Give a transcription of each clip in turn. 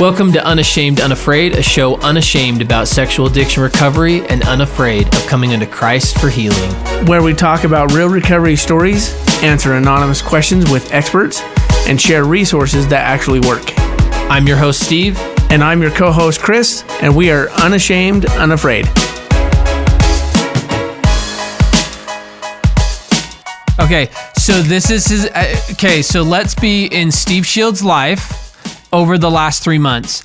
Welcome to Unashamed Unafraid, a show unashamed about sexual addiction recovery and unafraid of coming unto Christ for healing. Where we talk about real recovery stories, answer anonymous questions with experts, and share resources that actually work. I'm your host, Steve. And I'm your co-host, Chris, and we are Unashamed Unafraid. Okay, so this is his... so let's be in Steve Shields' life over the last 3 months.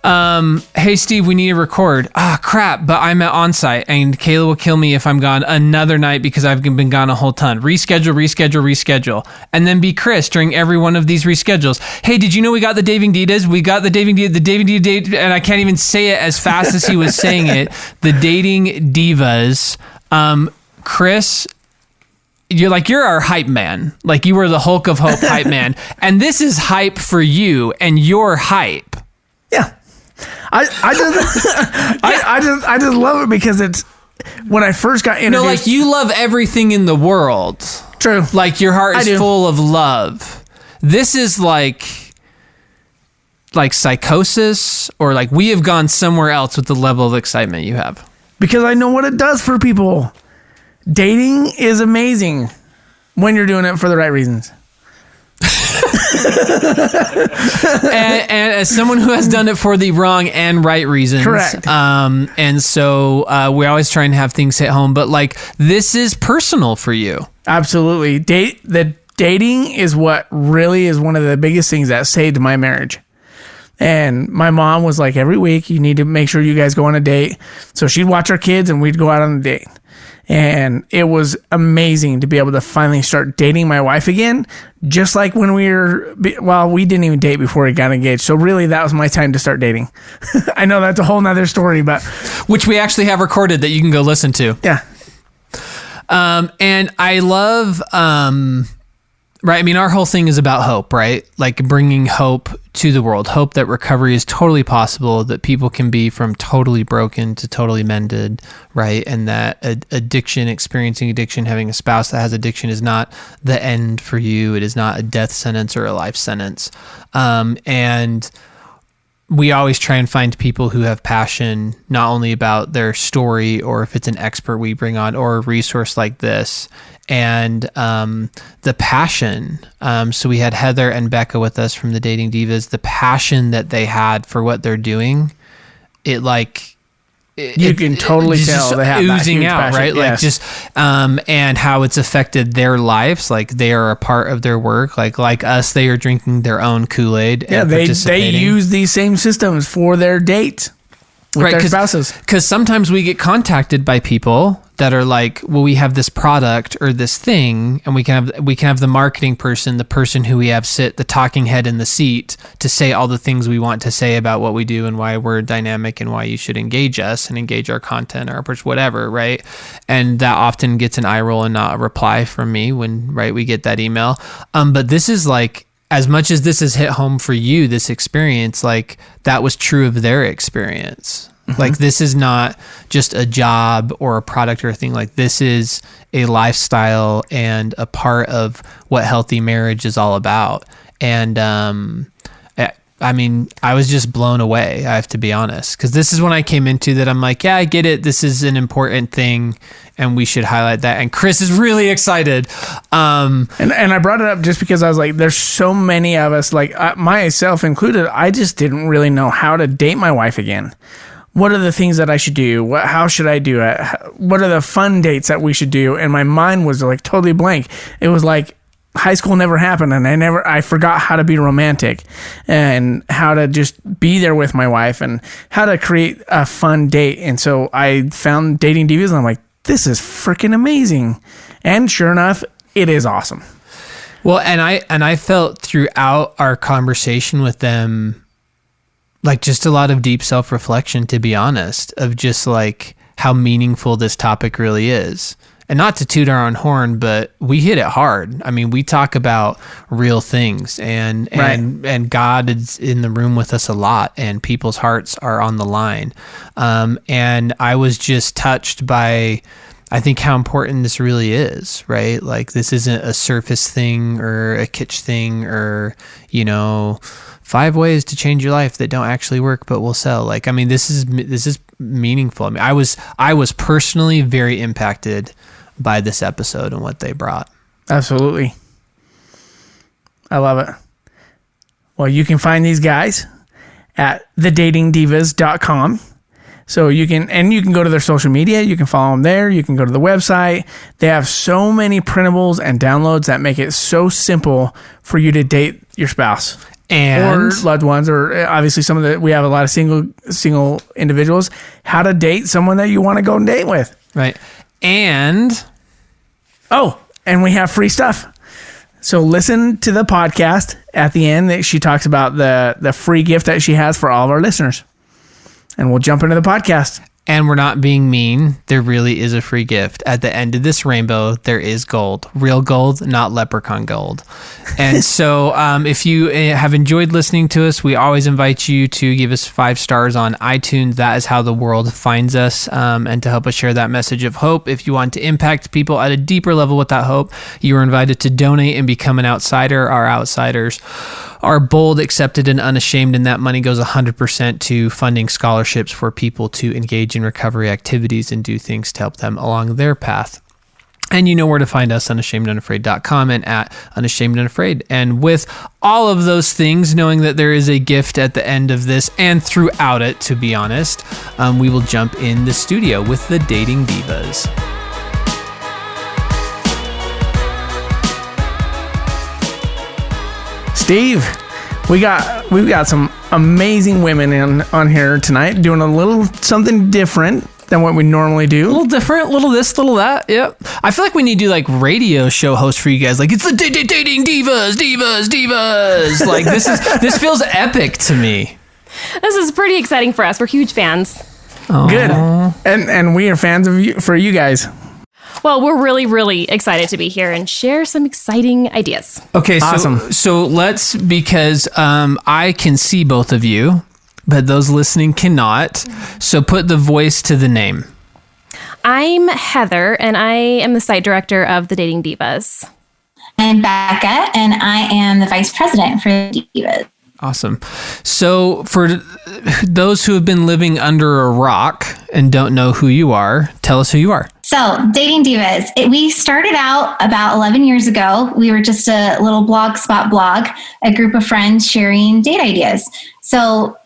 Hey, Steve, we need to record. Crap, but I'm at on-site, and Kayla will kill me if I'm gone another night because I've been gone a whole ton. Reschedule. And then be Chris during every one of these reschedules. Hey, did you know we got the Dating Divas? We got the Dating Divas, and I can't even say it as fast as he was saying it. The Dating Divas. Chris... You're our hype man. Like, you were the Hulk of Hope hype man. And this is hype for you and your hype. Yeah. I just love it because it's when I first got introduced. No, like, you love everything in the world. True. Like, your heart is full of love. This is like psychosis, or like we have gone somewhere else with the level of excitement you have. Because I know what it does for people. Dating is amazing when you're doing it for the right reasons. and as someone who has done it for the wrong and right reasons. Correct. And so we always try and have things hit home, but like, this is personal for you. Absolutely. Dating is what really is one of the biggest things that saved my marriage. And my mom was like, every week you need to make sure you guys go on a date. So she'd watch our kids and we'd go out on a date. And it was amazing to be able to finally start dating my wife again, just like when we didn't even date before we got engaged. So really, that was my time to start dating. I know that's a whole nother story, but... Which we actually have recorded that you can go listen to. Yeah. And I love... Right. I mean, our whole thing is about hope, right? Like, bringing hope to the world, hope that recovery is totally possible, that people can be from totally broken to totally mended, right? And that experiencing addiction, having a spouse that has addiction is not the end for you. It is not a death sentence or a life sentence. And we always try and find people who have passion, not only about their story, or if it's an expert we bring on, or a resource like this. And the passion, so we had Heather and Becca with us from the Dating Divas. The passion that they had for what they're doing, you can totally tell they have oozing that out, passion. Right? Yes. Like, just and how it's affected their lives. Like, they are a part of their work. Like us, they are drinking their own Kool-Aid. Yeah, they use these same systems for their date with their spouses. Because sometimes we get contacted by people that are like, well, we have this product or this thing, and we can have the marketing person, the person who we have sit the talking head in the seat to say all the things we want to say about what we do and why we're dynamic and why you should engage us and engage our content, our approach, whatever, right? And that often gets an eye roll and not a reply from me when, right, we get that email. But this is like, as much as this has hit home for you, this experience, like, that was true of their experience. Mm-hmm. Like, this is not just a job or a product or a thing. Like, this is a lifestyle and a part of what healthy marriage is all about. And I mean, I was just blown away, I have to be honest, because this is when I came into that. I'm like, yeah, I get it. This is an important thing, and we should highlight that. And Chris is really excited. And I brought it up just because I was like, there's so many of us, like myself included. I just didn't really know how to date my wife again. What are the things that I should do? How should I do it? What are the fun dates that we should do? And my mind was like totally blank. It was like high school never happened, and I forgot how to be romantic and how to just be there with my wife and how to create a fun date. And so I found Dating Divas, and I'm like, this is freaking amazing. And sure enough, it is awesome. Well, and I felt throughout our conversation with them, like, just a lot of deep self-reflection, to be honest, of just like how meaningful this topic really is. And not to toot our own horn, but we hit it hard. I mean, we talk about real things, and God is in the room with us a lot, and people's hearts are on the line. And I was just touched by, I think, how important this really is, right? Like, this isn't a surface thing or a kitsch thing or, 5 ways to change your life that don't actually work but will sell. Like, I mean, this is meaningful. I mean, I was personally very impacted by this episode and what they brought. Absolutely. I love it. Well, you can find these guys at thedatingdivas.com. So you can go to their social media. You can follow them there. You can go to the website. They have so many printables and downloads that make it so simple for you to date your spouse or loved ones, or obviously we have a lot of single individuals. How to date someone that you want to go and date with. Right. And we have free stuff. So listen to the podcast at the end that she talks about the free gift that she has for all of our listeners. And we'll jump into the podcast. And we're not being mean. There really is a free gift. At the end of this rainbow, there is gold. Real gold, not leprechaun gold. And so if you have enjoyed listening to us, we always invite you to give us 5 stars on iTunes. That is how the world finds us, and to help us share that message of hope. If you want to impact people at a deeper level with that hope, you are invited to donate and become an outsider. Our outsiders are bold, accepted, and unashamed, and that money goes 100% to funding scholarships for people to engage in recovery activities and do things to help them along their path. And you know where to find us, unashamedunafraid.com and at Unashamed Unafraid. And with all of those things, knowing that there is a gift at the end of this and throughout it, to be honest, we will jump in the studio with the Dating Divas. Steve, we've got some amazing women on here tonight doing a little something different than what we normally do. A little different, little this, little that. Yep. I feel like we need to do like radio show host for you guys. Like, it's the Dating Divas. Like, this feels epic to me. This is pretty exciting for us. We're huge fans. Aww. Good. And we are fans of you, for you guys. Well, we're really, really excited to be here and share some exciting ideas. Okay, awesome. So let's, because I can see both of you, but those listening cannot. So put the voice to the name. I'm Heather, and I am the site director of the Dating Divas. I'm Becca, and I am the vice president for the Divas. Awesome. So for those who have been living under a rock and don't know who you are, tell us who you are. So, Dating Divas, we started out about 11 years ago. We were just a little blogspot blog, a group of friends sharing date ideas. So,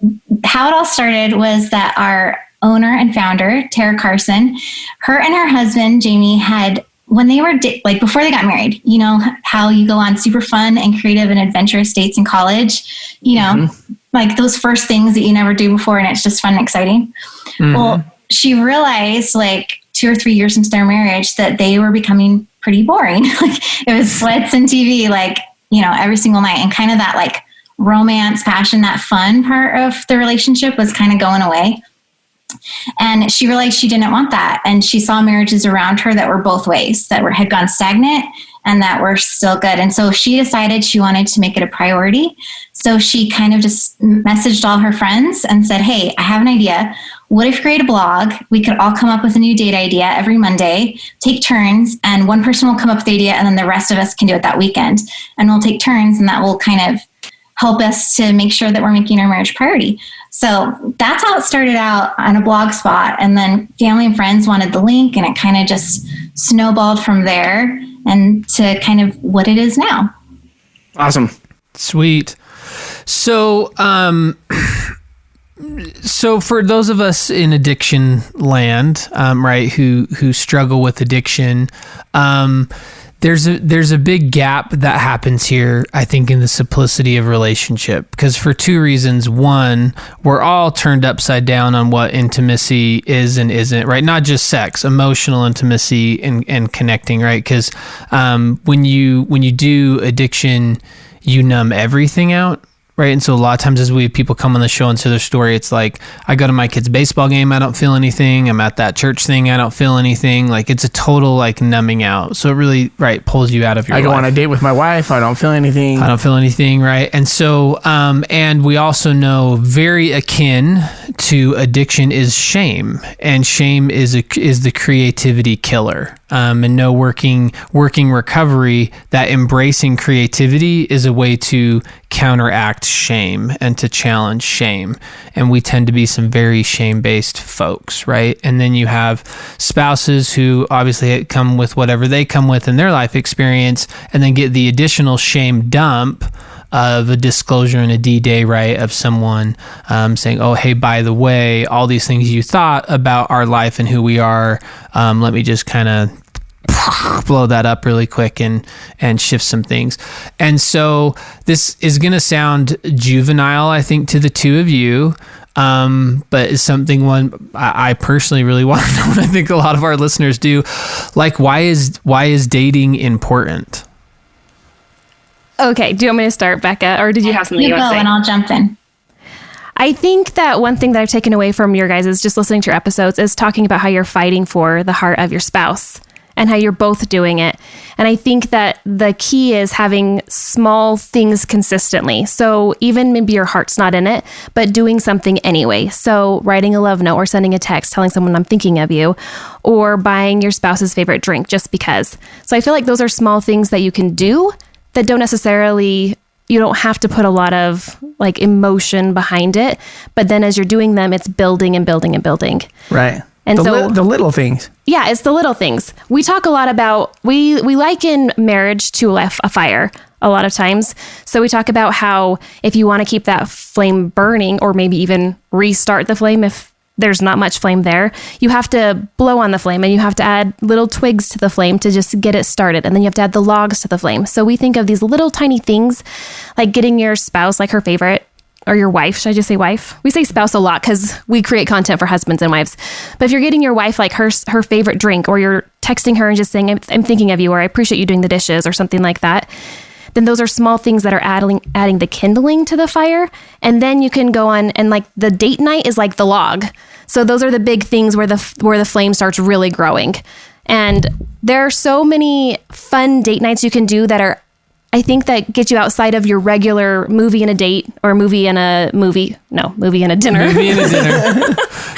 how it all started was that our owner and founder, Tara Carson, her and her husband, Jamie, had, when they were, before they got married, you know, how you go on super fun and creative and adventurous dates in college, you know, like those first things that you never do before and it's just fun and exciting. Mm-hmm. Well, she realized 2 or 3 years into their marriage that they were becoming pretty boring. It was sweats and TV, every single night. And kind of that romance, passion, that fun part of the relationship was kind of going away. And she realized she didn't want that. And she saw marriages around her that were both ways, that had gone stagnant and that were still good. And so she decided she wanted to make it a priority. So she kind of just messaged all her friends and said, hey, I have an idea. What if we create a blog? We could all come up with a new date idea every Monday, take turns, and one person will come up with the idea and then the rest of us can do it that weekend. And we'll take turns and that will kind of help us to make sure that we're making our marriage priority. So that's how it started out on a blog spot. And then family and friends wanted the link and it kind of just snowballed from there and to kind of what it is now. Awesome. Sweet. So, so for those of us in addiction land, right, who struggle with addiction, there's a big gap that happens here, I think, in the simplicity of relationship. Because for 2 reasons. One, we're all turned upside down on what intimacy is and isn't, right? Not just sex, emotional intimacy and connecting, right? Because when you do addiction, you numb everything out. Right. And so a lot of times as people come on the show and say their story, it's like, I go to my kid's baseball game, I don't feel anything. I'm at that church thing, I don't feel anything. Like, it's a total numbing out. So it really, right, pulls you out of your life. I go on a date with my wife, I don't feel anything. Right. And so, and we also know very akin to addiction is shame, and shame is the creativity killer. And no working recovery, that embracing creativity is a way to counteract shame and to challenge shame. And we tend to be some very shame-based folks, right? And then you have spouses who obviously come with whatever they come with in their life experience, and then get the additional shame dump of a disclosure and a D-Day, right, of someone saying, oh, hey, by the way, all these things you thought about our life and who we are, let me just kind of blow that up really quick and shift some things. And so this is going to sound juvenile, I think, to the two of you, but it's something I personally really want to know, and I think a lot of our listeners do. Like, why is dating important? Okay, do you want me to start, Becca, or did you have something you want to say? And I'll jump in. I think that one thing that I've taken away from your guys is just listening to your episodes is talking about how you're fighting for the heart of your spouse and how you're both doing it. And I think that the key is having small things consistently. So even maybe your heart's not in it, but doing something anyway. So writing a love note or sending a text, telling someone I'm thinking of you, or buying your spouse's favorite drink just because. So I feel like those are small things that you can do that don't necessarily, you don't have to put a lot of like emotion behind it. But then as you're doing them, it's building and building and building. Right. And the little things. Yeah, it's the little things. We talk a lot about, we liken marriage to a fire a lot of times. So we talk about how if you want to keep that flame burning, or maybe even restart the flame if there's not much flame there, you have to blow on the flame and you have to add little twigs to the flame to just get it started. And then you have to add the logs to the flame. So we think of these little tiny things like getting your spouse, like her favorite, or your wife. Should I just say wife? We say spouse a lot because we create content for husbands and wives. But if you're getting your wife like her favorite drink, or you're texting her and just saying, I'm thinking of you, or I appreciate you doing the dishes, or something like that, then those are small things that are adding the kindling to the fire. And then you can go on, and like the date night is like the log. So those are the big things where the flame starts really growing. And there are so many fun date nights you can do that are, I think, that get you outside of your regular movie and a date, or movie and a dinner. Movie and a dinner.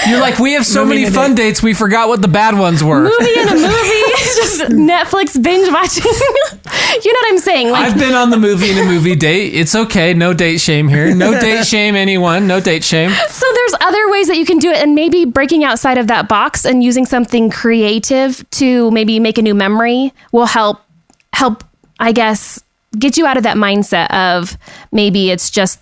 You're like, we have so many fun dates, we forgot what the bad ones were. Movie and a movie, just Netflix binge watching. You know what I'm saying? Like, I've been on the movie and a movie date. It's okay. No date shame here. No date shame anyone. No date shame. So there's other ways that you can do it, and maybe breaking outside of that box and using something creative to maybe make a new memory will help, I guess, get you out of that mindset of maybe it's just,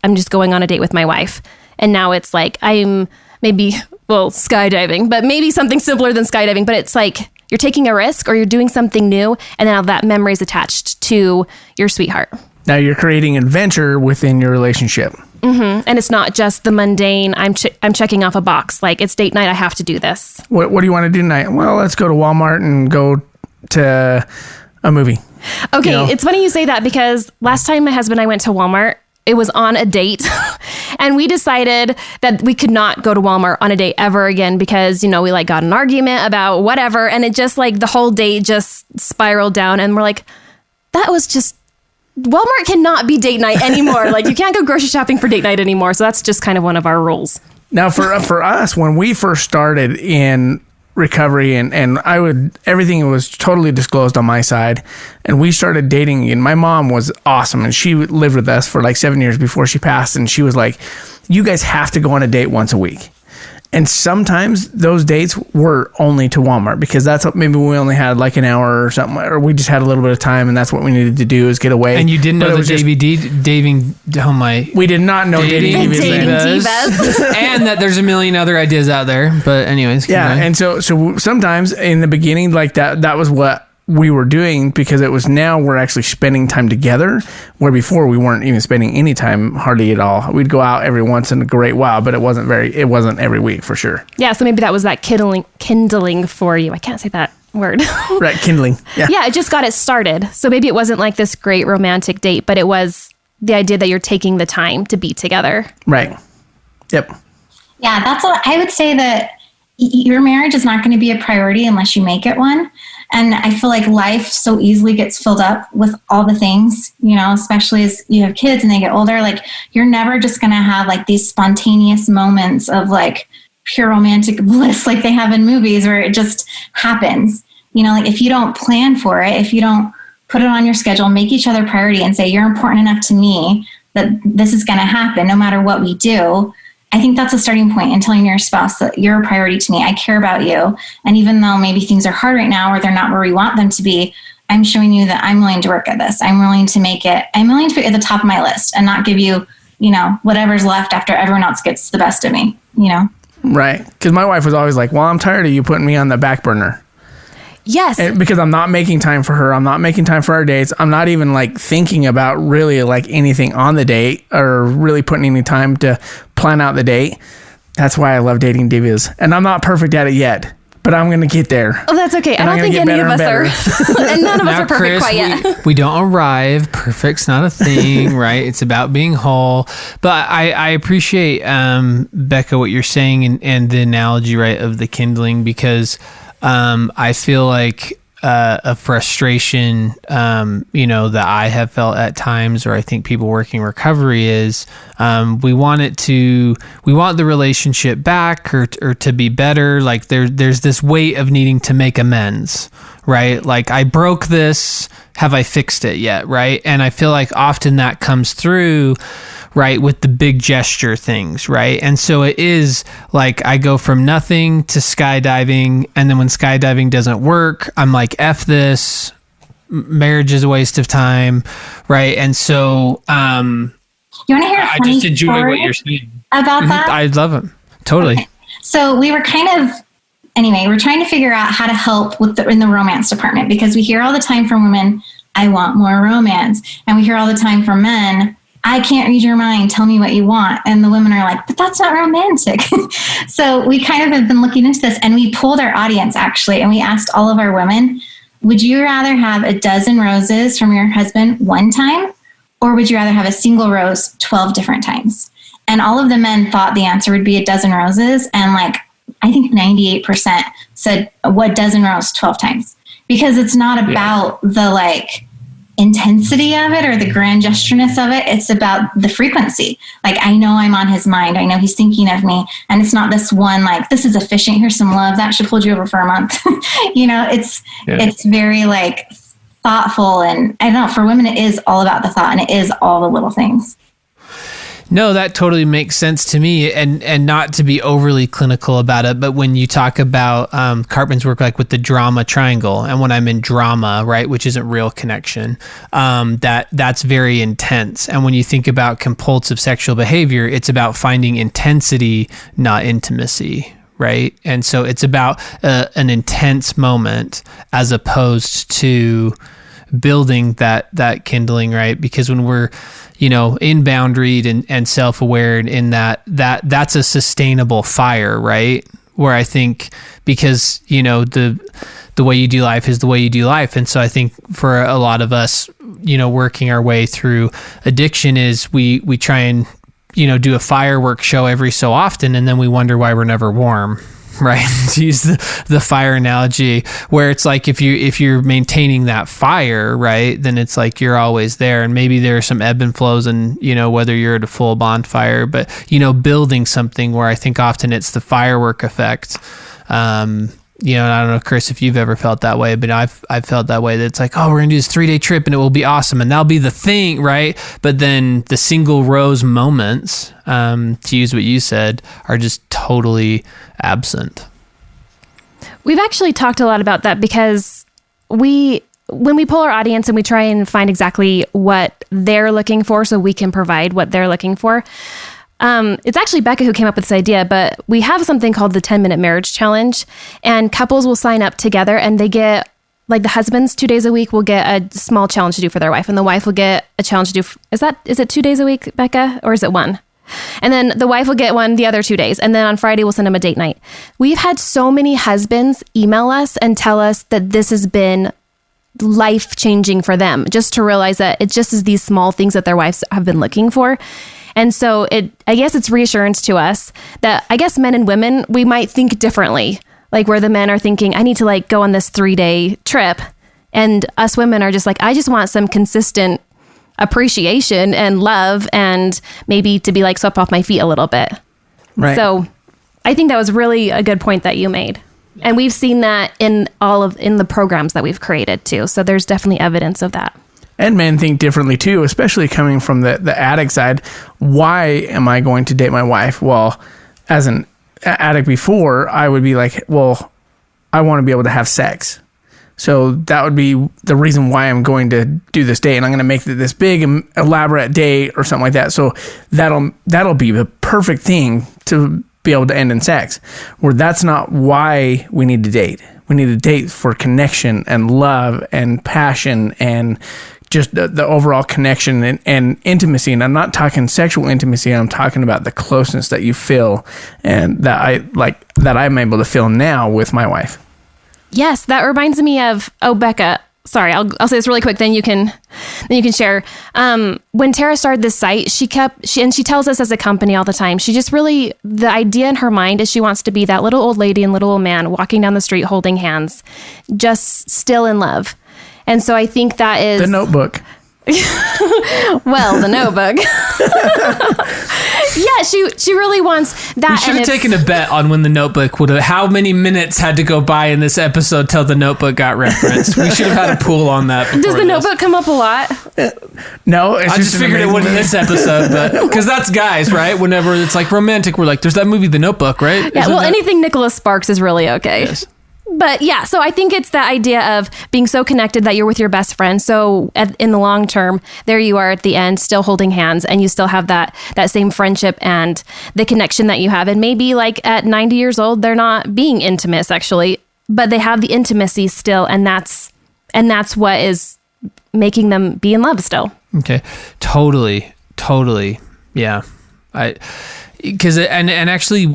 I'm just going on a date with my wife. And now it's like, I'm maybe, skydiving, but maybe something simpler than skydiving. But it's like you're taking a risk, or you're doing something new, and now that memory is attached to your sweetheart. Now you're creating adventure within your relationship. Mm-hmm. And it's not just the mundane, I'm checking off a box. Like, it's date night, I have to do this. What do you want to do tonight? Well, let's go to Walmart and go to a movie. Okay, It's funny you say that, because last time my husband and I went to Walmart, it was on a date. And we decided that we could not go to Walmart on a date ever again because, we like got an argument about whatever. And it just like the whole date just spiraled down. And we're like, that was just, Walmart cannot be date night anymore. Like, you can't go grocery shopping for date night anymore. So that's just kind of one of our rules. Now for us, when we first started in recovery, and everything was totally disclosed on my side, and we started dating, and my mom was awesome, and she lived with us for like 7 years before she passed, and she was like, you guys have to go on a date once a week. And sometimes those dates were only to Walmart, because that's what, maybe we only had like an hour or something, or we just had a little bit of time, and that's what we needed to do, is get away. And you didn't know we did not know Dating Divas. And that there's a million other ideas out there. But anyways. Yeah. And so sometimes in the beginning, like that was what we were doing, because it was, now we're actually spending time together, where before we weren't even spending any time hardly at all. We'd go out every once in a great while, but it wasn't every week for sure. Yeah. So maybe that was that kindling for you. I can't say that word. Right. Kindling. Yeah. Yeah. It just got it started. So maybe it wasn't like this great romantic date, but it was the idea that you're taking the time to be together. Right. Yep. Yeah. That's what I would say, that your marriage is not going to be a priority unless you make it one. And I feel like life so easily gets filled up with all the things, especially as you have kids and they get older. Like, you're never just going to have like these spontaneous moments of like pure romantic bliss like they have in movies where it just happens. Like if you don't plan for it, if you don't put it on your schedule, make each other priority and say, you're important enough to me that this is going to happen no matter what we do. I think that's a starting point in telling your spouse that you're a priority to me. I care about you. And even though maybe things are hard right now or they're not where we want them to be, I'm showing you that I'm willing to work at this. I'm willing to put it at the top of my list and not give you, whatever's left after everyone else gets the best of me, Right. Because my wife was always like, well, I'm tired of you putting me on the back burner. Yes. Because I'm not making time for her. I'm not making time for our dates. I'm not even like thinking about really like anything on the date or really putting any time to plan out the date. That's why I love Dating Divas. And I'm not perfect at it yet, but I'm going to get there. Oh, that's okay. I don't think any of us are. And none of us are perfect Chris, quite yet. We don't arrive. Perfect's not a thing, right? It's about being whole. But I appreciate, Becca, what you're saying and the analogy, right, of the kindling, because I feel like a frustration, that I have felt at times, or I think people working recovery is, we want the relationship back or to be better. Like there's this weight of needing to make amends, right? Like, I broke this. Have I fixed it yet? Right. And I feel like often that comes through, right, with the big gesture things, right? And so it is like I go from nothing to skydiving, and then when skydiving doesn't work, I'm like, F this, marriage is a waste of time, right? And so you want to hear a funny I just enjoy story what you're saying about that? I love it. Totally. Okay. So we were we're trying to figure out how to help in the romance department, because we hear all the time from women, I want more romance. And we hear all the time from men, I can't read your mind. Tell me what you want. And the women are like, but that's not romantic. So we kind of have been looking into this, and we polled our audience actually. And we asked all of our women, would you rather have a dozen roses from your husband one time, or would you rather have a single rose 12 different times? And all of the men thought the answer would be a dozen roses. And like, I think 98% said what dozen roses 12 times, because it's not about the like intensity of it or the grand gestureness of it. It's about the frequency. Like, I know I'm on his mind. I know he's thinking of me. And it's not this one, like, this is efficient. Here's some love. That should hold you over for a month. It's very like thoughtful. And I don't know, for women, it is all about the thought, and it is all the little things. No, that totally makes sense to me, and not to be overly clinical about it, but when you talk about Cartman's work, like with the drama triangle, and when I'm in drama, right, which isn't real connection, that's very intense. And when you think about compulsive sexual behavior, it's about finding intensity, not intimacy, right? And so it's about an intense moment as opposed to building that kindling, right? Because when we're in-boundaried and self-aware, in that's a sustainable fire, right? Where I think, because the way you do life is the way you do life. And so I think for a lot of us, working our way through addiction, is we try and do a fireworks show every so often, and then we wonder why we're never warm, right? To use the fire analogy, where it's like if you're maintaining that fire, right, then it's like you're always there. And maybe there are some ebb and flows, and whether you're at a full bonfire, but building something where I think often it's the firework effect. And I don't know, Chris, if you've ever felt that way, but I've felt that way, that it's like, oh, we're gonna do this 3-day trip and it will be awesome, and that'll be the thing, right? But then the single rose moments, to use what you said, are just totally absent. We've actually talked a lot about that, because when we poll our audience and we try and find exactly what they're looking for so we can provide what they're looking for, it's actually Becca who came up with this idea, but we have something called the 10-minute marriage challenge, and couples will sign up together, and they get, like, the husbands 2 days a week will get a small challenge to do for their wife, and the wife will get a challenge to do. Is it 2 days a week, Becca, or is it one? And then the wife will get one the other 2 days. And then on Friday, we'll send them a date night. We've had so many husbands email us and tell us that this has been life-changing for them, just to realize that it just is these small things that their wives have been looking for. And so I guess it's reassurance to us that I guess men and women, we might think differently like where the men are thinking, I need to like go on this 3-day trip. And us women are just like, I just want some consistent appreciation and love and maybe to be like swept off my feet a little bit. Right. So I think that was really a good point that you made. And we've seen that in the programs that we've created too. So there's definitely evidence of that. And men think differently too, especially coming from the addict side. Why am I going to date my wife? Well, as an addict before, I would be like, well, I want to be able to have sex. So that would be the reason why I'm going to do this date, and I'm going to make this big and elaborate date or something like that. So that'll be the perfect thing to be able to end in sex. Where that's not why we need to date. We need to date for connection and love and passion and just the overall connection and intimacy. And I'm not talking sexual intimacy. I'm talking about the closeness that you feel and that I'm able to feel now with my wife. Yes, that reminds me of, Becca, sorry, I'll say this really quick, then you can share. When Tara started this site, she tells us as a company all the time, she just really, the idea in her mind is she wants to be that little old lady and little old man walking down the street holding hands, just still in love. And so I think that is... The Notebook. Well, The Notebook. Yeah, she really wants that. We should have taken a bet on when The Notebook would have... How many minutes had to go by in this episode till The Notebook got referenced? We should have had a pool on that. Does The Notebook come up a lot? No, it's I just figured it wouldn't in this episode, but because that's guys, right? Whenever it's like romantic, we're like, there's that movie The Notebook, right? Yeah, anything Nicholas Sparks is really okay. Yes. But yeah, so I think it's the idea of being so connected that you're with your best friend. So in the long term, there you are at the end, still holding hands, and you still have that same friendship and the connection that you have. And maybe like at 90 years old, they're not being intimate sexually, but they have the intimacy still, and that's what is making them be in love still. Okay, totally, yeah. Because actually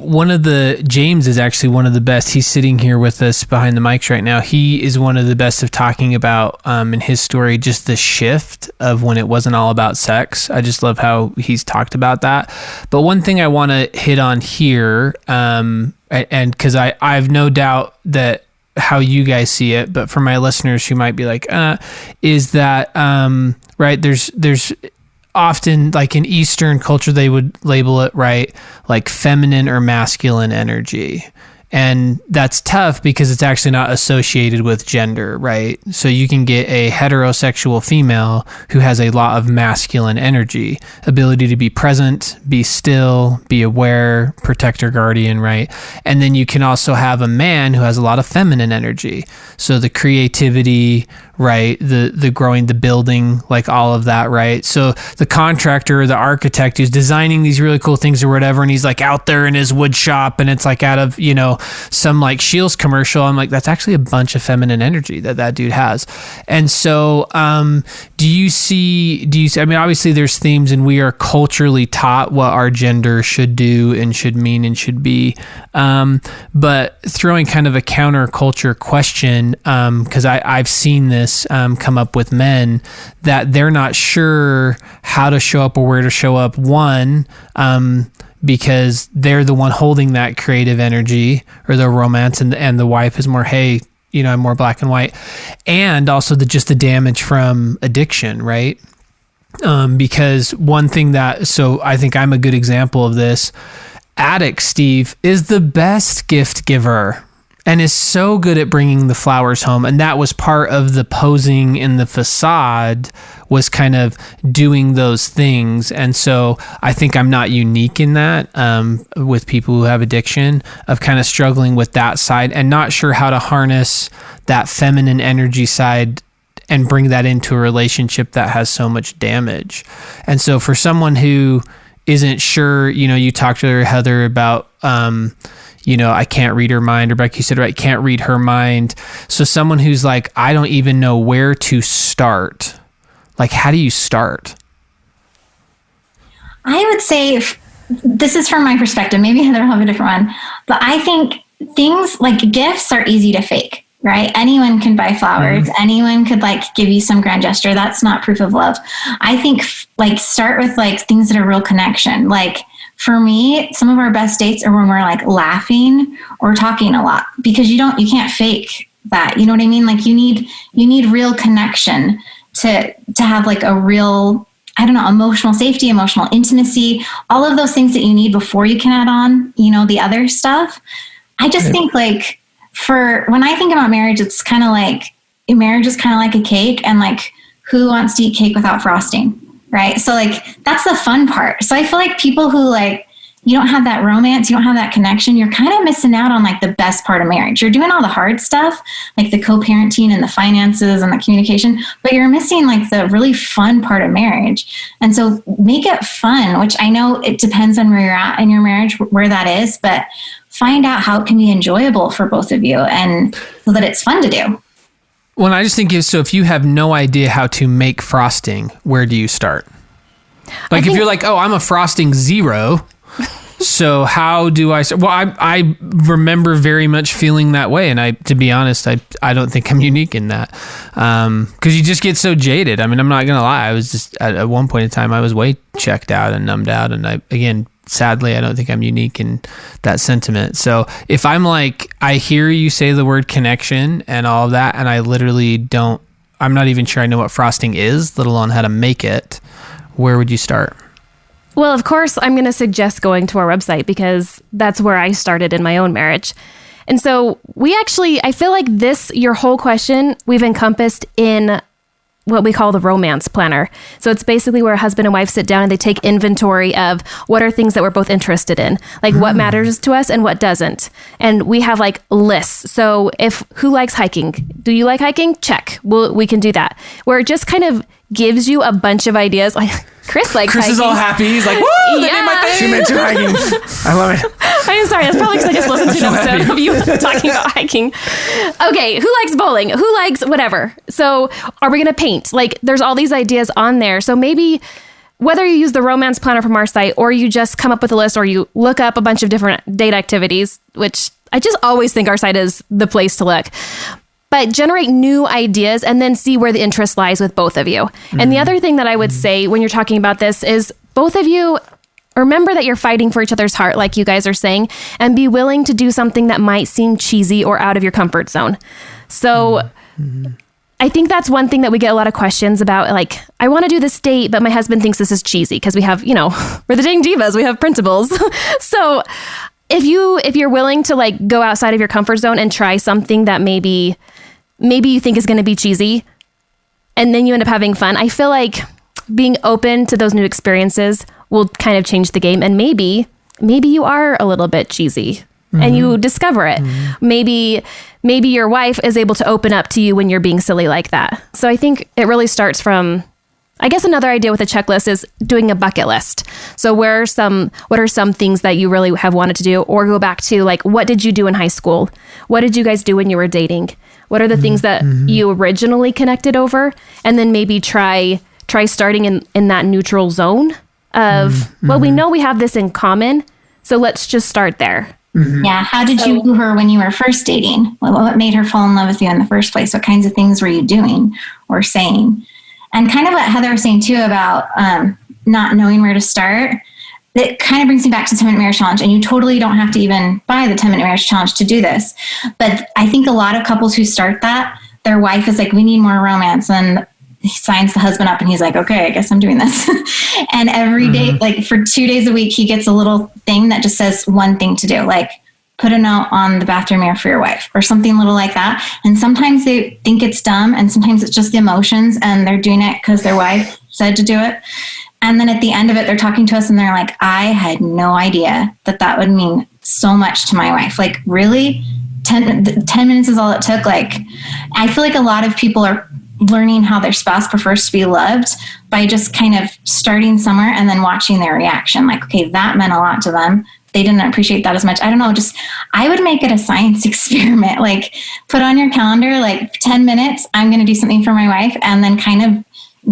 James is actually one of the best. He's sitting here with us behind the mics right now. He is one of the best of talking about in his story just the shift of when it wasn't all about sex. I just love how he's talked about that. But one thing I want to hit on here, and because I've no doubt that how you guys see it, but for my listeners who might be like, is that right? There's often, like in Eastern culture, they would label it, right, like feminine or masculine energy. And that's tough because it's actually not associated with gender, right? So you can get a heterosexual female who has a lot of masculine energy, ability to be present, be still, be aware, protect her guardian, right? And then you can also have a man who has a lot of feminine energy. So the creativity, right? The growing, the building, like all of that, right? So the contractor or the architect who's designing these really cool things or whatever, and he's like out there in his wood shop and it's like out of, some like Shields commercial. I'm like, that's actually a bunch of feminine energy that dude has. And so, do you see, I mean, obviously there's themes and we are culturally taught what our gender should do and should mean and should be. But throwing kind of a counterculture question, because I've seen this come up with men that they're not sure how to show up or where to show up. One, because they're the one holding that creative energy or the romance, and the wife is more, hey, I'm more black and white, and also just the damage from addiction, right? Because one thing so I think I'm a good example of this. Addict Steve is the best gift giver and is so good at bringing the flowers home. And that was part of the posing in the facade, was kind of doing those things. And so I think I'm not unique in that with people who have addiction, of kind of struggling with that side and not sure how to harness that feminine energy side and bring that into a relationship that has so much damage. And so for someone who isn't sure, you talked to her, Heather, about, I can't read her mind, or Becca, you said, right, can't read her mind. So someone who's like, I don't even know where to start. Like, how do you start? I would say, this is from my perspective, maybe Heather will have a different one, but I think things like gifts are easy to fake, right? Anyone can buy flowers. Mm-hmm. Anyone could give you some grand gesture. That's not proof of love. I think start with things that are real connection, like for me, some of our best dates are when we're like laughing or talking a lot, because you can't fake that. You know what I mean? Like you need real connection to have like a real, I don't know, emotional safety, emotional intimacy, all of those things that you need before you can add on, the other stuff. I just think like when I think about marriage, it's kind of like marriage is kind of like a cake, and like who wants to eat cake without frosting? Right. So like, that's the fun part. So I feel like people who like, you don't have that romance, you don't have that connection, you're kind of missing out on like the best part of marriage. You're doing all the hard stuff, like the co-parenting and the finances and the communication, but you're missing like the really fun part of marriage. And so make it fun, which I know it depends on where you're at in your marriage, where that is, but find out how it can be enjoyable for both of you and so that it's fun to do. Well, I just think if you have no idea how to make frosting, where do you start? Like if you're like, oh, I'm a frosting zero, so how do I start? Well, I remember very much feeling that way. And to be honest, I don't think I'm unique in that. Because you just get so jaded. I mean, I'm not going to lie. I was just, at one point in time, I was way checked out and numbed out. And sadly, I don't think I'm unique in that sentiment. So if I'm like, I hear you say the word connection and all of that, and I literally I'm not even sure I know what frosting is, let alone how to make it, where would you start? Well, of course, I'm going to suggest going to our website because that's where I started in my own marriage. And so I feel like your whole question, we've encompassed in what we call the romance planner. So it's basically where a husband and wife sit down and they take inventory of what are things that we're both interested in, like what matters to us and what doesn't. And we have like lists. So who likes hiking? Do you like hiking? Check. We can do that. Where it just kind of gives you a bunch of ideas. Like Chris likes Chris hiking. is all happy. He's like, woo, they made my thing. She mentioned hiking. I love it. I'm sorry. That's probably because I just listened to an episode of you talking about hiking. Okay. Who likes bowling? Who likes whatever? So are we going to paint? Like there's all these ideas on there. So maybe whether you use the romance planner from our site or you just come up with a list or you look up a bunch of different date activities, which I just always think our site is the place to look. But generate new ideas and then see where the interest lies with both of you. Mm-hmm. And the other thing that I would say when you're talking about this is both of you remember that you're fighting for each other's heart, like you guys are saying, and be willing to do something that might seem cheesy or out of your comfort zone. So I think that's one thing that we get a lot of questions about. Like, I want to do this date, but my husband thinks this is cheesy because we have, we're the Dating Divas. We have principles. So if you're willing to like go outside of your comfort zone and try something that maybe you think is going to be cheesy and then you end up having fun, I feel like being open to those new experiences will kind of change the game. And maybe you are a little bit cheesy and you discover it. Maybe your wife is able to open up to you when you're being silly like that. So I think it really starts from, I guess another idea with a checklist is doing a bucket list. So what are some things that you really have wanted to do, or go back to like, what did you do in high school? What did you guys do when you were dating? What are the things that you originally connected over? And then maybe try starting in that neutral zone of, well, we know we have this in common, so let's just start there. Yeah. How did you woo her when you were first dating? What made her fall in love with you in the first place? What kinds of things were you doing or saying? And kind of what Heather was saying too about not knowing where to start. It kind of brings me back to 10-Minute Marriage Challenge, and you totally don't have to even buy the 10-Minute Marriage Challenge to do this. But I think a lot of couples who start that, their wife is like, we need more romance. And he signs the husband up and he's like, okay, I guess I'm doing this. And every day, like for 2 days a week, he gets a little thing that just says one thing to do, like put a note on the bathroom mirror for your wife or something little like that. And sometimes they think it's dumb and sometimes it's just the emotions and they're doing it because their wife said to do it. And then at the end of it, they're talking to us and they're like, I had no idea that would mean so much to my wife. Like really 10 minutes is all it took. Like, I feel like a lot of people are learning how their spouse prefers to be loved by just kind of starting somewhere and then watching their reaction. Like, okay, that meant a lot to them. They didn't appreciate that as much. I don't know. I would make it a science experiment. Like put on your calendar, like 10 minutes, I'm going to do something for my wife, and then kind of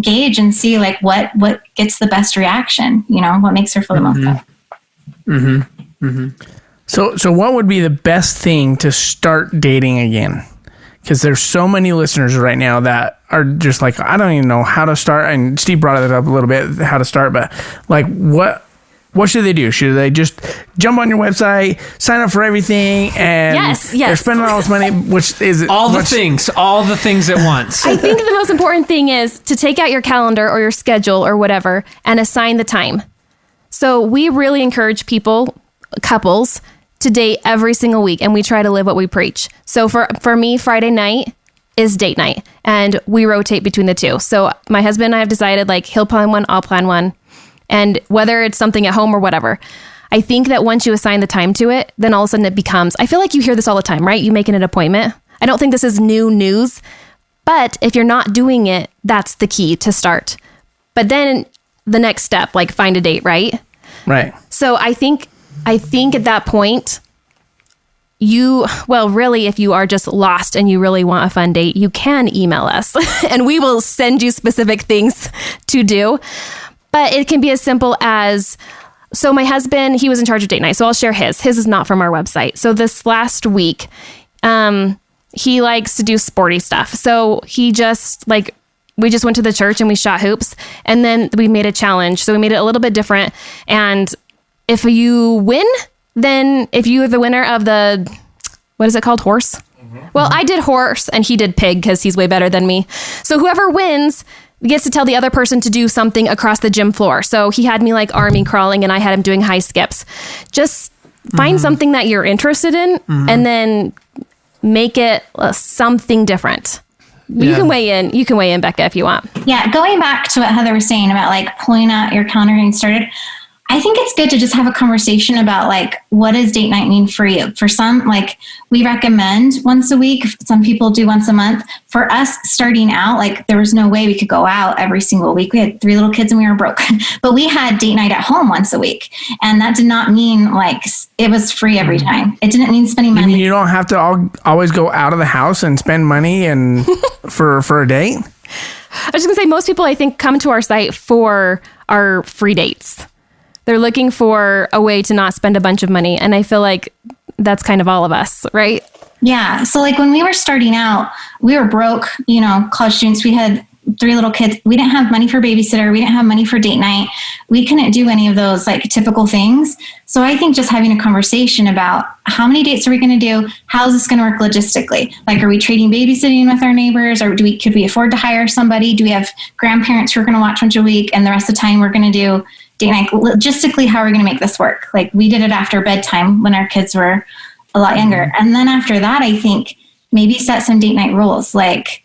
gauge and see like what gets the best reaction, what makes her feel the most love. So what would be the best thing to start dating again? Because there's so many listeners right now that are just like, I don't even know how to start. And Steve brought it up a little bit, how to start, but like what what should they do? Should they just jump on your website, sign up for everything, and Yes. they're spending all this money, which is all the things at once. I think the most important thing is to take out your calendar or your schedule or whatever and assign the time. So we really encourage couples, to date every single week, and we try to live what we preach. So for me, Friday night is date night, and we rotate between the two. So my husband and I have decided, like, he'll plan one, I'll plan one, and whether it's something at home or whatever. I think that once you assign the time to it, then all of a sudden it becomes, I feel like you hear this all the time, right? You making an appointment. I don't think this is new news, but if you're not doing it, that's the key to start. But then the next step, like, find a date, right? Right. So I think at that point, really, if you are just lost and you really want a fun date, you can email us and we will send you specific things to do. But it can be as simple as, so my husband, he was in charge of date night. So I'll share his. His is not from our website. So this last week, he likes to do sporty stuff. So we just went to the church and we shot hoops, and then we made a challenge. So we made it a little bit different. And if you win, then if you're the winner of the, what is it called? Horse? Mm-hmm. Well, I did horse and he did pig because he's way better than me. So whoever wins gets to tell the other person to do something across the gym floor. So he had me like army crawling and I had him doing high skips. Just find something that you're interested in and then make it something different. Yeah. You can weigh in, Becca, if you want. Yeah, going back to what Heather was saying about like pulling out your calendar and getting started, I think it's good to just have a conversation about like, what does date night mean for you? For some, like, we recommend once a week. Some people do once a month. For us starting out, like, there was no way we could go out every single week. We had 3 little kids and we were broke, but we had date night at home once a week. And that did not mean like it was free every time. It didn't mean spending money. You mean you don't have to always go out of the house and spend money and for a date? I was just gonna say, most people, I think, come to our site for our free dates. They're looking for a way to not spend a bunch of money. And I feel like that's kind of all of us, right? Yeah. So like when we were starting out, we were broke, college students. We had 3 little kids. We didn't have money for babysitter. We didn't have money for date night. We couldn't do any of those like typical things. So I think just having a conversation about how many dates are we going to do? How is this going to work logistically? Like, are we trading babysitting with our neighbors, or could we afford to hire somebody? Do we have grandparents who are going to watch once a week and the rest of the time we're going to do date night? Logistically, how are we going to make this work? Like, we did it after bedtime when our kids were a lot younger. And then after that, I think maybe set some date night rules. Like,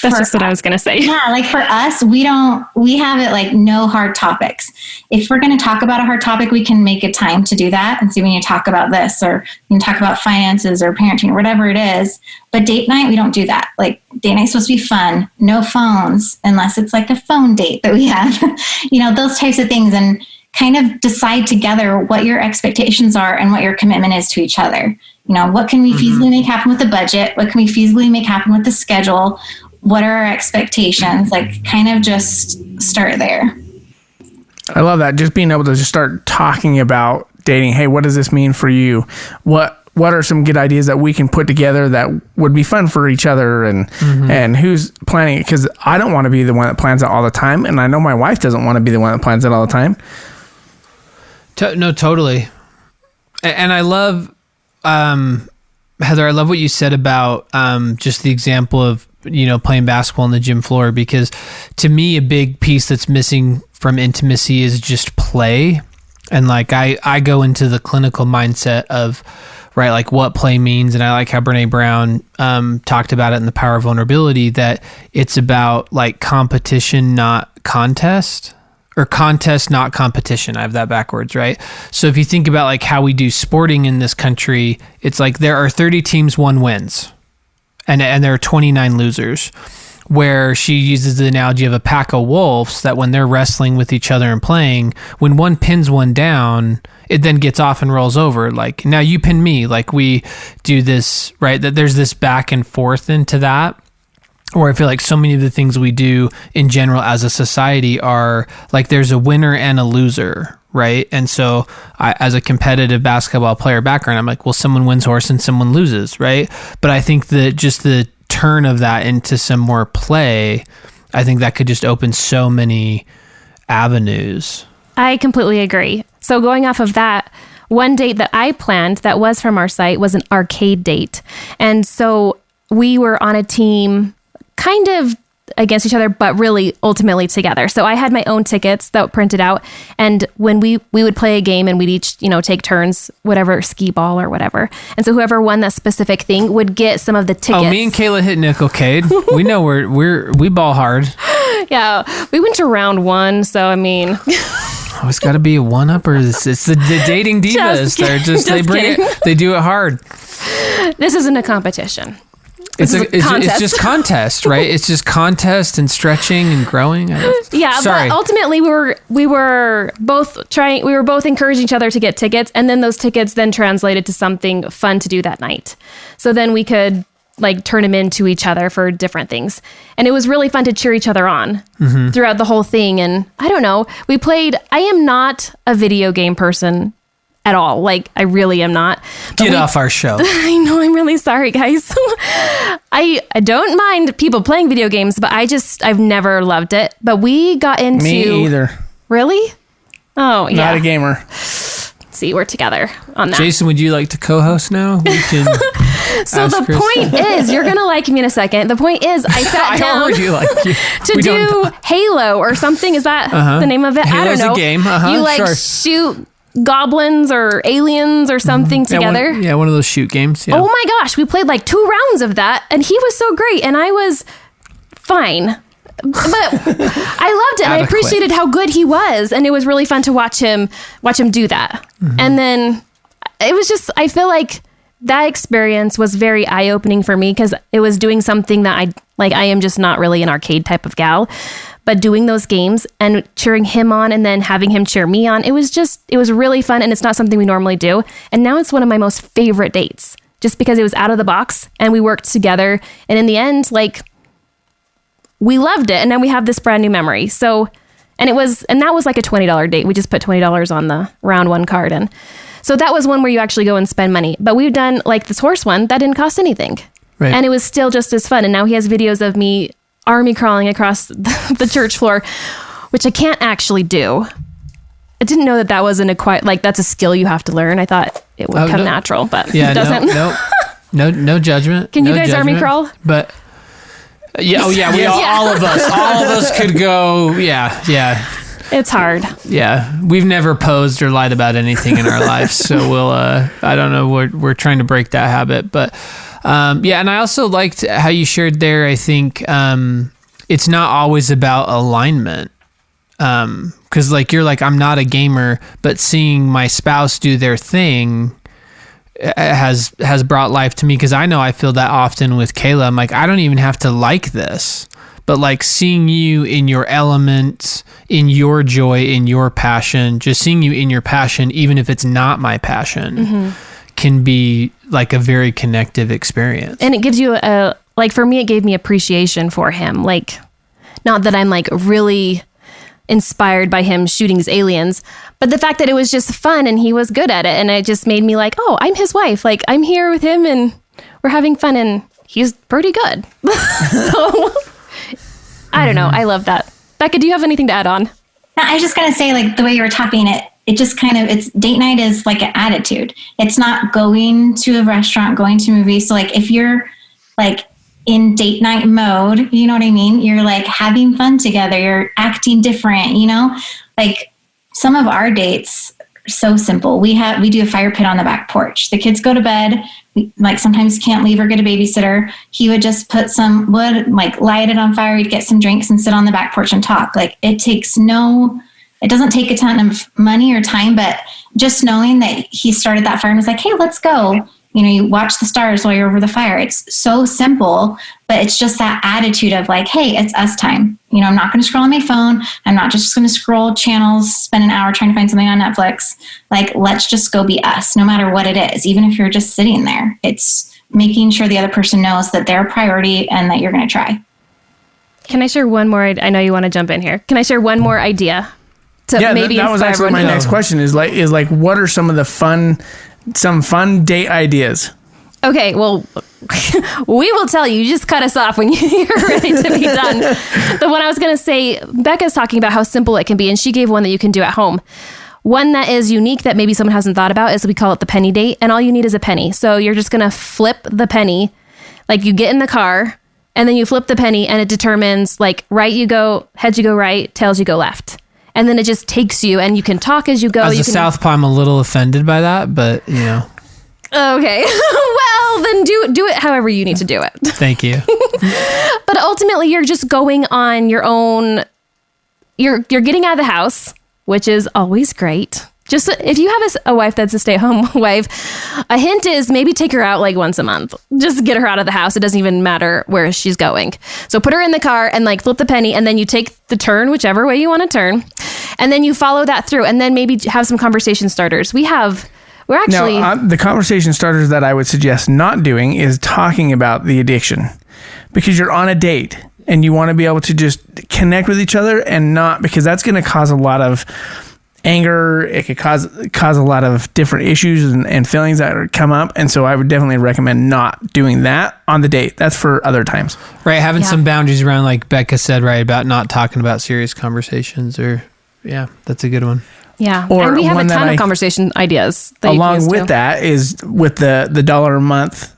that's just what I was going to say. Yeah. Like for us, we have it like no hard topics. If we're going to talk about a hard topic, we can make a time to do that and see when you talk about this, or you can talk about finances or parenting or whatever it is. But date night, we don't do that. Like, date night's supposed to be fun, no phones, unless it's like a phone date that we have, those types of things, and kind of decide together what your expectations are and what your commitment is to each other. What can we feasibly make happen with the budget? What can we feasibly make happen with the schedule? What are our expectations? Like, kind of just start there. I love that. Just being able to just start talking about dating. Hey, what does this mean for you? What are some good ideas that we can put together that would be fun for each other, and who's planning it? Because I don't want to be the one that plans it all the time, and I know my wife doesn't want to be the one that plans it all the time. No, totally. And I love, Heather, I love what you said about just the example of, playing basketball on the gym floor, because to me, a big piece that's missing from intimacy is just play. And like, I go into the clinical mindset of, right, like what play means. And I like how Brene Brown talked about it in The Power of Vulnerability, that it's about like competition, not contest, or contest, not competition. I have that backwards, right? So if you think about like how we do sporting in this country, it's like there are 30 teams, 1 wins. And there are 29 losers, where she uses the analogy of a pack of wolves that when they're wrestling with each other and playing, when one pins one down, it then gets off and rolls over. Like, now you pin me. Like, we do this, right? That there's this back and forth into that. Or I feel like so many of the things we do in general as a society are like there's a winner and a loser, right? And so as a competitive basketball player background, I'm like, well, someone wins horse and someone loses, right? But I think that just the turn of that into some more play, I think that could just open so many avenues. I completely agree. So going off of that, one date that I planned that was from our site was an arcade date. And so we were on a team kind of against each other, but really ultimately together. So I had my own tickets that printed out. And when we would play a game and we'd each, take turns, whatever, skee ball or whatever. And so whoever won that specific thing would get some of the tickets. Oh, me and Kayla hit Nickelcade. We know we ball hard. Yeah. We went to round 1. So, I mean... Oh, it's got to be a one-up, or it's the Dating Divas. They do it hard. This isn't a competition. It's just contest, right? It's just contest and stretching and growing. Yeah, sorry. But ultimately we were both encouraging each other to get tickets, and then those tickets then translated to something fun to do that night. So then we could turn them into each other for different things. And it was really fun to cheer each other on throughout the whole thing. And I don't know, I am not a video game person at all. I really am not. Get off our show. I know, I'm really sorry, guys. I don't mind people playing video games, but I've never loved it. But we got into... Me either. Really? Oh, yeah. Not a gamer. See, we're together on that. Jason, would you like to co-host now? We can... So the point is, you're going to like me in a second. The point is, I sat down to do Halo or something. Is that the name of it? Halo's I don't know. A game. You shoot goblins or aliens or something together. One of those shoot games. Yeah. Oh my gosh. We played 2 rounds of that and he was so great and I was fine. But I loved it and I appreciated how good he was. And it was really fun to watch him do that. Mm-hmm. And then it was just, I feel like that experience was very eye-opening for me because it was doing something that I am just not really an arcade type of gal, but doing those games and cheering him on and then having him cheer me on, it was really fun and it's not something we normally do. And now it's one of my most favorite dates just because it was out of the box and we worked together. And in the end, we loved it. And now we have this brand new memory. So, and that was a $20 date. We just put $20 on the round 1 card. And so that was one where you actually go and spend money. But we've done this horse one that didn't cost anything. Right. And it was still just as fun. And now he has videos of me army crawling across the church floor, which I can't actually do. I didn't know that wasn't that's a skill you have to learn. I thought it would come natural, but it doesn't. No judgment. Can you guys army crawl? But yeah, all of us could go. Yeah. It's hard. Yeah. We've never posed or lied about anything in our lives. So we'll, I don't know, we're trying to break that habit, but, and I also liked how you shared there. I think, it's not always about alignment. 'Cause you're I'm not a gamer, but seeing my spouse do their thing has brought life to me. 'Cause I know I feel that often with Kayla. I'm I don't even have to like this. But seeing you in your element, in your joy, in your passion, just seeing you in your passion, even if it's not my passion, can be a very connective experience. And it gives you for me, it gave me appreciation for him. Not that I'm really inspired by him shooting his aliens, but the fact that it was just fun and he was good at it. And it just made me oh, I'm his wife. I'm here with him and we're having fun and he's pretty good. So... I don't know. I love that. Becca, do you have anything to add on? I was just going to say, the way you were talking it just it's date night is an attitude. It's not going to a restaurant, going to movies. So if you're in date night mode, you know what I mean? You're having fun together. You're acting different, some of our dates are so simple. We do a fire pit on the back porch. The kids go to bed. We, sometimes can't leave or get a babysitter. He would just put some wood, light it on fire. He'd get some drinks and sit on the back porch and talk. It doesn't take a ton of money or time, but just knowing that he started that fire and was hey, let's go. You watch the stars while you're over the fire. It's so simple, but it's just that attitude of hey, it's us time. I'm not going to scroll on my phone. I'm not just going to scroll channels, spend an hour trying to find something on Netflix. Let's just go be us, no matter what it is. Even if you're just sitting there, it's making sure the other person knows that they're a priority and that you're going to try. Can I share one more? I know you want to jump in here. Can I share one more idea? That was actually my next question is what are some of the some fun date ideas? Okay, well, we will tell you. You just cut us off when you're ready to be done. The one I was going to say, Becca's talking about how simple it can be, and she gave one that you can do at home. One that is unique that maybe someone hasn't thought about is we call it the penny date, and all you need is a penny. So you're just going to flip the penny, like you get in the car and then you flip the penny and it determines like right you go, heads you go right, tails you go left. And then it just takes you and you can talk as you go. As a Southpaw, I'm a little offended by that, but you know. Okay. Well, then do it however you need to do it. Thank you. But ultimately you're just going on your own. You're getting out of the house, which is always great. Just if you have a wife that's a stay-at-home wife, a hint is maybe take her out like once a month. Just get her out of the house. It doesn't even matter where she's going. So put her in the car and like flip the penny, and then you take the turn, whichever way you want to turn. And then you follow that through, and then maybe have some conversation starters. We're actually... Now, the conversation starters that I would suggest not doing is talking about the addiction, because you're on a date and you want to be able to just connect with each other, and not, because that's going to cause a lot of anger. It could cause a lot of different issues and feelings that come up. And so I would definitely recommend not doing that on the date. That's for other times. Right. Having some boundaries around, like Becca said, right, about not talking about serious conversations, or that's a good one. Yeah. Or and we have a ton of conversation ideas. Along with that is with the $1 a month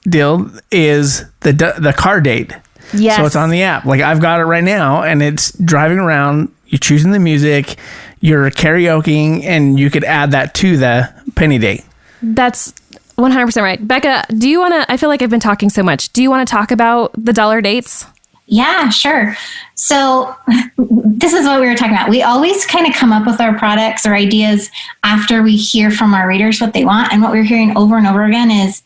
deal is the car date. Yes. So it's on the app. Like I've got it right now, and it's driving around. You're choosing the music, you're karaokeing, and you could add that to the penny date. That's 100% right. Becca, do you want to, I feel like I've been talking so much. Do you want to talk about the dollar dates? Yeah, sure. So this is what we were talking about. We always kind of come up with our products or ideas after we hear from our readers what they want. And what we're hearing over and over again is,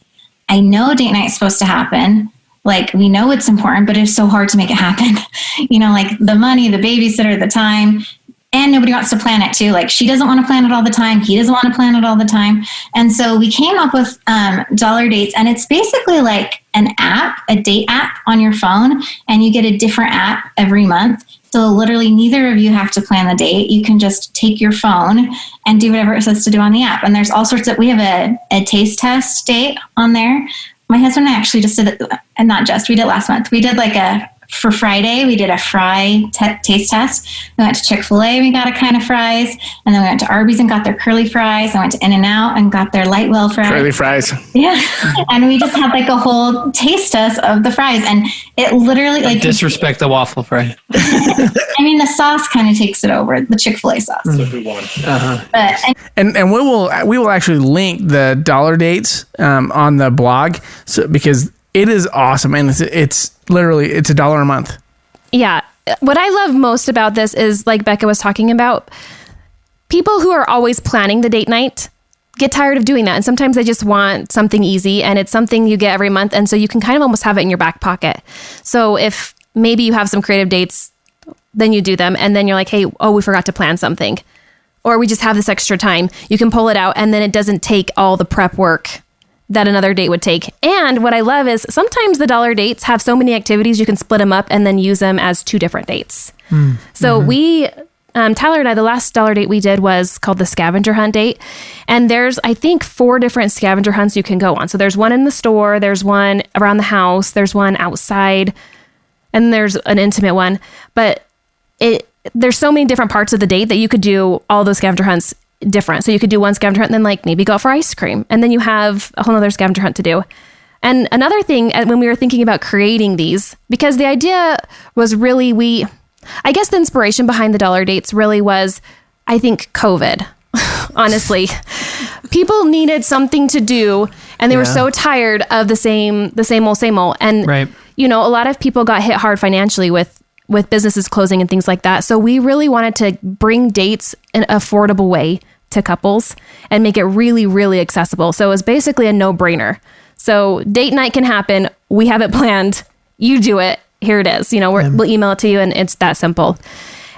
I know date night's supposed to happen. Like, we know it's important, but it's so hard to make it happen. You know, like the money, the babysitter, the time, and nobody wants to plan it too. Like, she doesn't want to plan it all the time. He doesn't want to plan it all the time. And so we came up with dollar dates, and it's basically like an app, a date app on your phone, and you get a different app every month. So literally neither of you have to plan the date. You can just take your phone and do whatever it says to do on the app. And there's all sorts of, we have a taste test date on there. My husband and I actually just did it, and not just, we did it last month. We did for Friday, we did a fry taste test. We went to Chick-fil-A, we got a kind of fries. And then we went to Arby's and got their curly fries. I went to In-N-Out and got their light well fries. Curly fries. Yeah. And we just had like a whole taste test of the fries. And it literally like... Disrespect the waffle fry. I mean, the sauce kind of takes it over, the Chick-fil-A sauce. Uh-huh. But, and we will actually link the dollar dates on the blog, so because it is awesome, and it's literally it's $1 a month. Yeah. What I love most about this is, like Becca was talking about, people who are always planning the date night get tired of doing that. And sometimes they just want something easy, and it's something you get every month. And so you can kind of almost have it in your back pocket. So if maybe you have some creative dates, then you do them. And then you're like, hey, we forgot to plan something. Or we just have this extra time. You can pull it out, and then it doesn't take all the prep work that another date would take. And what I love is sometimes the dollar dates have so many activities, you can split them up and then use them as 2 different dates. So we, Tyler and I, the last dollar date we did was called the scavenger hunt date. And there's, I think, 4 different scavenger hunts you can go on. So there's one in the store, there's one around the house, there's one outside, and there's an intimate one. But there's so many different parts of the date that you could do all those scavenger hunts different. So you could do one scavenger hunt and then like maybe go out for ice cream. And then you have a whole other scavenger hunt to do. And another thing, when we were thinking about creating these, because the idea was really, I guess the inspiration behind the dollar dates really was, I think, COVID. Honestly, people needed something to do, and they were so tired of the same old. And, right. You know, a lot of people got hit hard financially with businesses closing and things like that. So we really wanted to bring dates in an affordable way to couples and make it really, really accessible. So it was basically a no-brainer. So date night can happen. We have it planned. You do it. Here it is. You know, we'll email it to you, and it's that simple.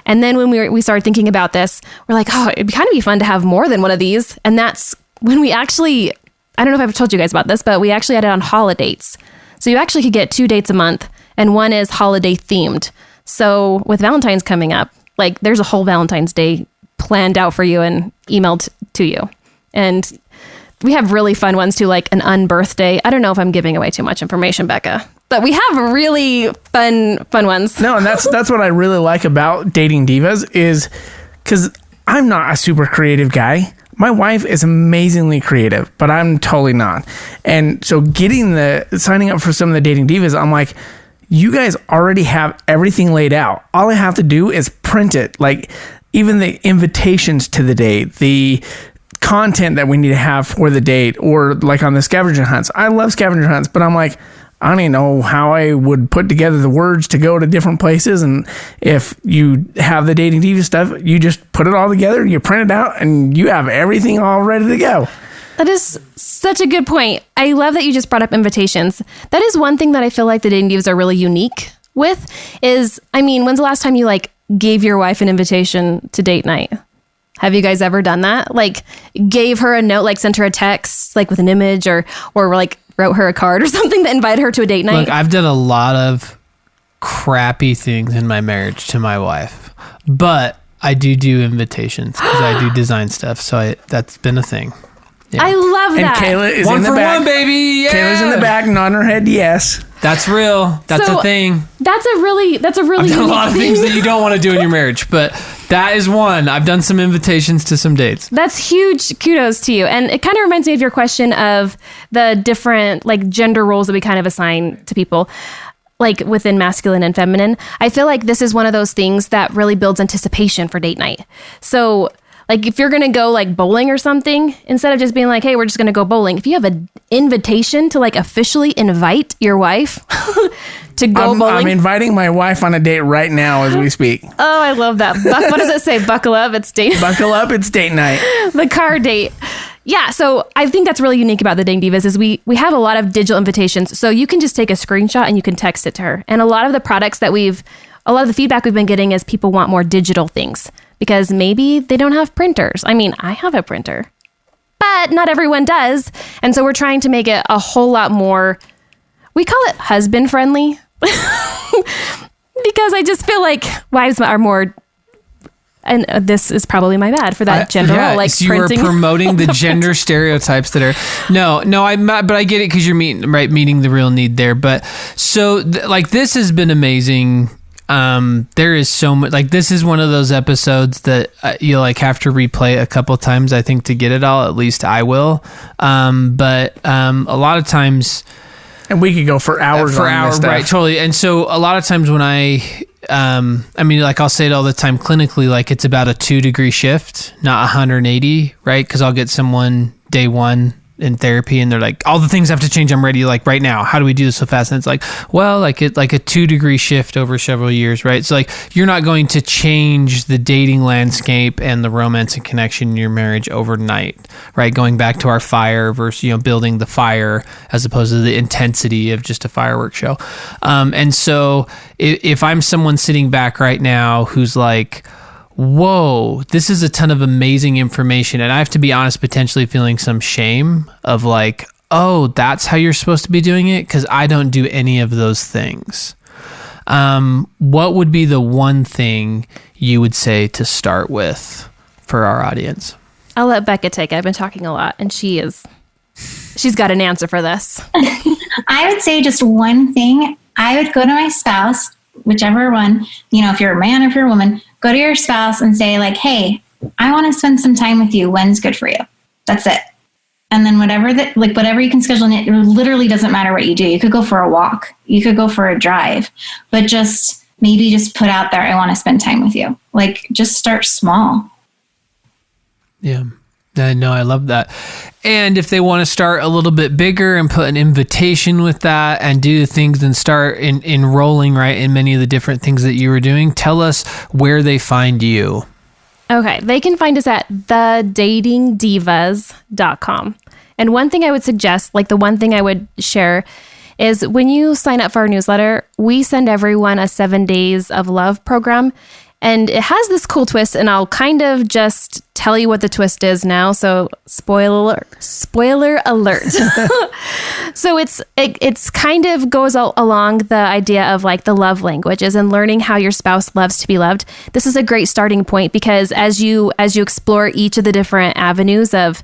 And then when we started thinking about this, we're like, it'd kind of be fun to have more than one of these. And that's when we actually, I don't know if I've told you guys about this, but we actually had it on holidays. So you actually could get 2 dates a month, and one is holiday themed. So with Valentine's coming up, like there's a whole Valentine's Day planned out for you and emailed to you. And we have really fun ones too, like an unbirthday. I don't know if I'm giving away too much information, Becca, but we have really fun ones. No, and that's what I really like about Dating Divas is because I'm not a super creative guy. My wife is amazingly creative, but I'm totally not. And so signing up for some of the Dating Divas, I'm like, you guys already have everything laid out. All I have to do is print it. Like even the invitations to the date, the content that we need to have for the date, or like on the scavenger hunts. I love scavenger hunts, but I'm like, I don't even know how I would put together the words to go to different places. And if you have the Dating Diva stuff, you just put it all together, you print it out, and you have everything all ready to go. That is such a good point. I love that you just brought up invitations. That is one thing that I feel like the Dating Divas are really unique with is, I mean, when's the last time you like gave your wife an invitation to date night? Have you guys ever done that? Like gave her a note, like sent her a text, like with an image or like wrote her a card or something that invited her to a date night? Look, I've done a lot of crappy things in my marriage to my wife, but I do invitations because I do design stuff. So that's been a thing. Yeah. I love that. And Kayla is one in the for back. one, baby. Yeah. Kayla's in the back, nodding her head yes. That's real. That's a thing. That's a really I've done a unique lot of thing. things that you don't want to do in your marriage, but that is one. I've done some invitations to some dates. That's huge kudos to you. And it kind of reminds me of your question of the different like gender roles that we kind of assign to people, like within masculine and feminine. I feel like this is one of those things that really builds anticipation for date night. So like if you're going to go like bowling or something, instead of just being like, hey, we're just going to go bowling. If you have an invitation to like officially invite your wife to go bowling. I'm inviting my wife on a date right now as we speak. Oh, I love that. What does it say? Buckle up. It's date. Buckle up. It's date night. The car date. Yeah. So I think that's really unique about the Dating Divas is we have a lot of digital invitations. So you can just take a screenshot and you can text it to her. And a lot of the feedback we've been getting is people want more digital things because maybe they don't have printers. I mean, I have a printer, but not everyone does. And so we're trying to make it a whole lot more, we call it husband friendly because I just feel like wives are more, and this is probably my bad for that gender role, like so printing. You are promoting the gender stereotypes that are but I get it because you're meeting the real need there. But so like this has been amazing. There is so much, like this is one of those episodes that you like have to replay a couple times, I think, to get it all. At least I will. But a lot of times, and we could go for hours on this stuff. Right? Totally. And so a lot of times when I mean, like I'll say it all the time clinically, like it's about a 2-degree shift, not 180, right? Because I'll get someone day one in therapy and they're like, all the things have to change. I'm ready, like right now. How do we do this so fast? And it's like, well, like a 2-degree shift over several years, right? So like you're not going to change the dating landscape and the romance and connection in your marriage overnight, right? Going back to our fire versus, building the fire as opposed to the intensity of just a fireworks show. And so if I'm someone sitting back right now who's like, whoa, this is a ton of amazing information. And I have to be honest, potentially feeling some shame of like, oh, that's how you're supposed to be doing it? Because I don't do any of those things. What would be the one thing you would say to start with for our audience? I'll let Becca take it. I've been talking a lot and she's got an answer for this. I would say just one thing. I would go to my spouse, whichever one, if you're a man or if you're a woman, go to your spouse and say like, hey, I want to spend some time with you. When's good for you? That's it. And then whatever you can schedule, it literally doesn't matter what you do. You could go for a walk. You could go for a drive, but maybe just put out there, I want to spend time with you. Like just start small. Yeah. No, I love that. And if they want to start a little bit bigger and put an invitation with that and do things and start enrolling right in many of the different things that you were doing, tell us where they find you. Okay. They can find us at thedatingdivas.com. And one thing I would suggest, like the one thing I would share is when you sign up for our newsletter, we send everyone a 7 days of love program. And it has this cool twist, and I'll kind of just tell you what the twist is now. So spoiler alert. So it's kind of goes along the idea of like the love languages and learning how your spouse loves to be loved. This is a great starting point because as you explore each of the different avenues of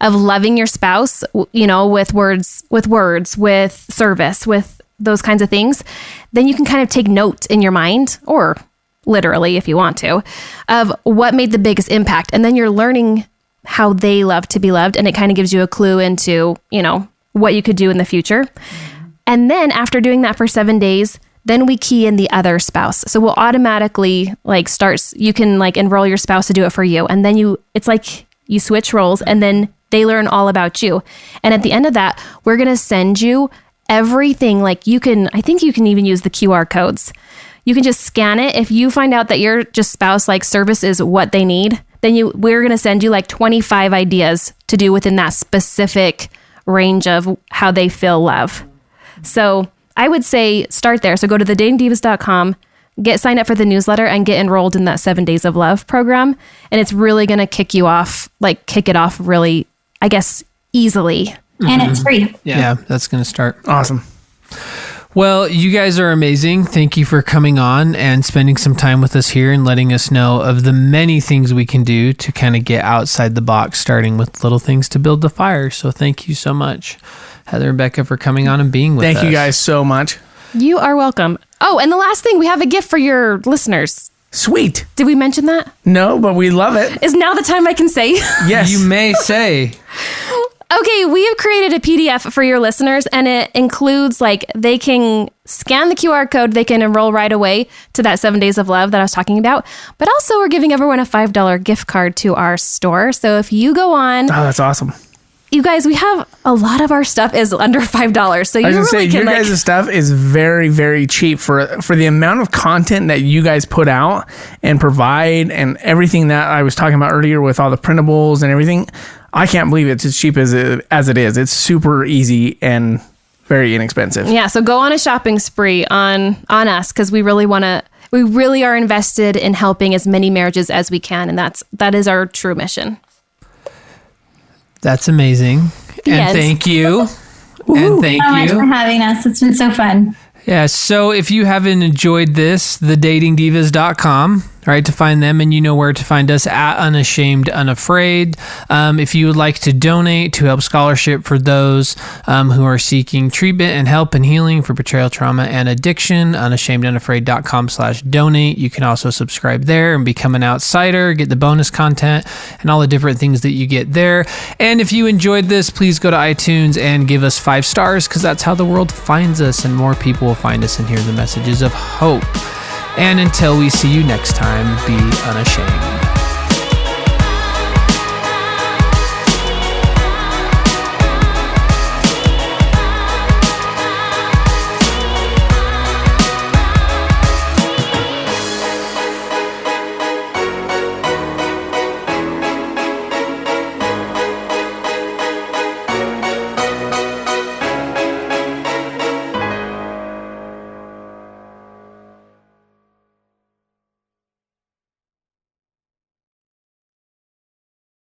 loving your spouse, with words, with service, with those kinds of things, then you can kind of take note in your mind or literally if you want to, of what made the biggest impact. And then you're learning how they love to be loved. And it kind of gives you a clue into, what you could do in the future. And then after doing that for 7 days, then we key in the other spouse. So we'll automatically you can enroll your spouse to do it for you. And then it's like you switch roles and then they learn all about you. And at the end of that, we're going to send you everything. I think you can even use the QR codes. You can just scan it. If you find out that your spouse service is what they need, then we're going to send you 25 ideas to do within that specific range of how they feel love. So I would say start there. So go to thedatingdivas.com, get signed up for the newsletter and get enrolled in that 7 Days of Love program. And it's really going to kick it off really, I guess, easily. And it's free. Yeah, that's going to start. Awesome. Well, you guys are amazing. Thank you for coming on and spending some time with us here and letting us know of the many things we can do to kind of get outside the box, starting with little things to build the fire. So thank you so much, Heather and Becca, for coming on and being with us. Thank you guys so much. You are welcome. Oh, and the last thing, we have a gift for your listeners. Sweet. Did we mention that? No, but we love it. Is now the time I can say? Yes. You may say. Okay, we have created a PDF for your listeners, and it includes they can scan the QR code, they can enroll right away to that 7 Days of Love that I was talking about. But also, we're giving everyone a $5 gift card to our store. So if you go on, Oh, that's awesome. you guys, we have a lot of our stuff is under $5. So you I was really gonna say, can your guys' stuff is very, very cheap for the amount of content that you guys put out and provide, and everything that I was talking about earlier with all the printables and everything. I can't believe it's as cheap as it is. It's super easy and very inexpensive. Yeah, so go on a shopping spree on us, because we really are invested in helping as many marriages as we can, and that is our true mission. That's amazing. Yes. Thank you. And thank so much you for having us. It's been so fun. Yeah, so if you haven't enjoyed this, thedatingdivas.com, right, to find them, and you know where to find us at Unashamed Unafraid. If you would like to donate to help scholarship for those who are seeking treatment and help and healing for betrayal, trauma, and addiction, unashamedunafraid.com/donate. You can also subscribe there and become an outsider, get the bonus content and all the different things that you get there. And if you enjoyed this, please go to iTunes and give us 5 stars, because that's how the world finds us, and more people will find us and hear the messages of hope. And until we see you next time, be unashamed.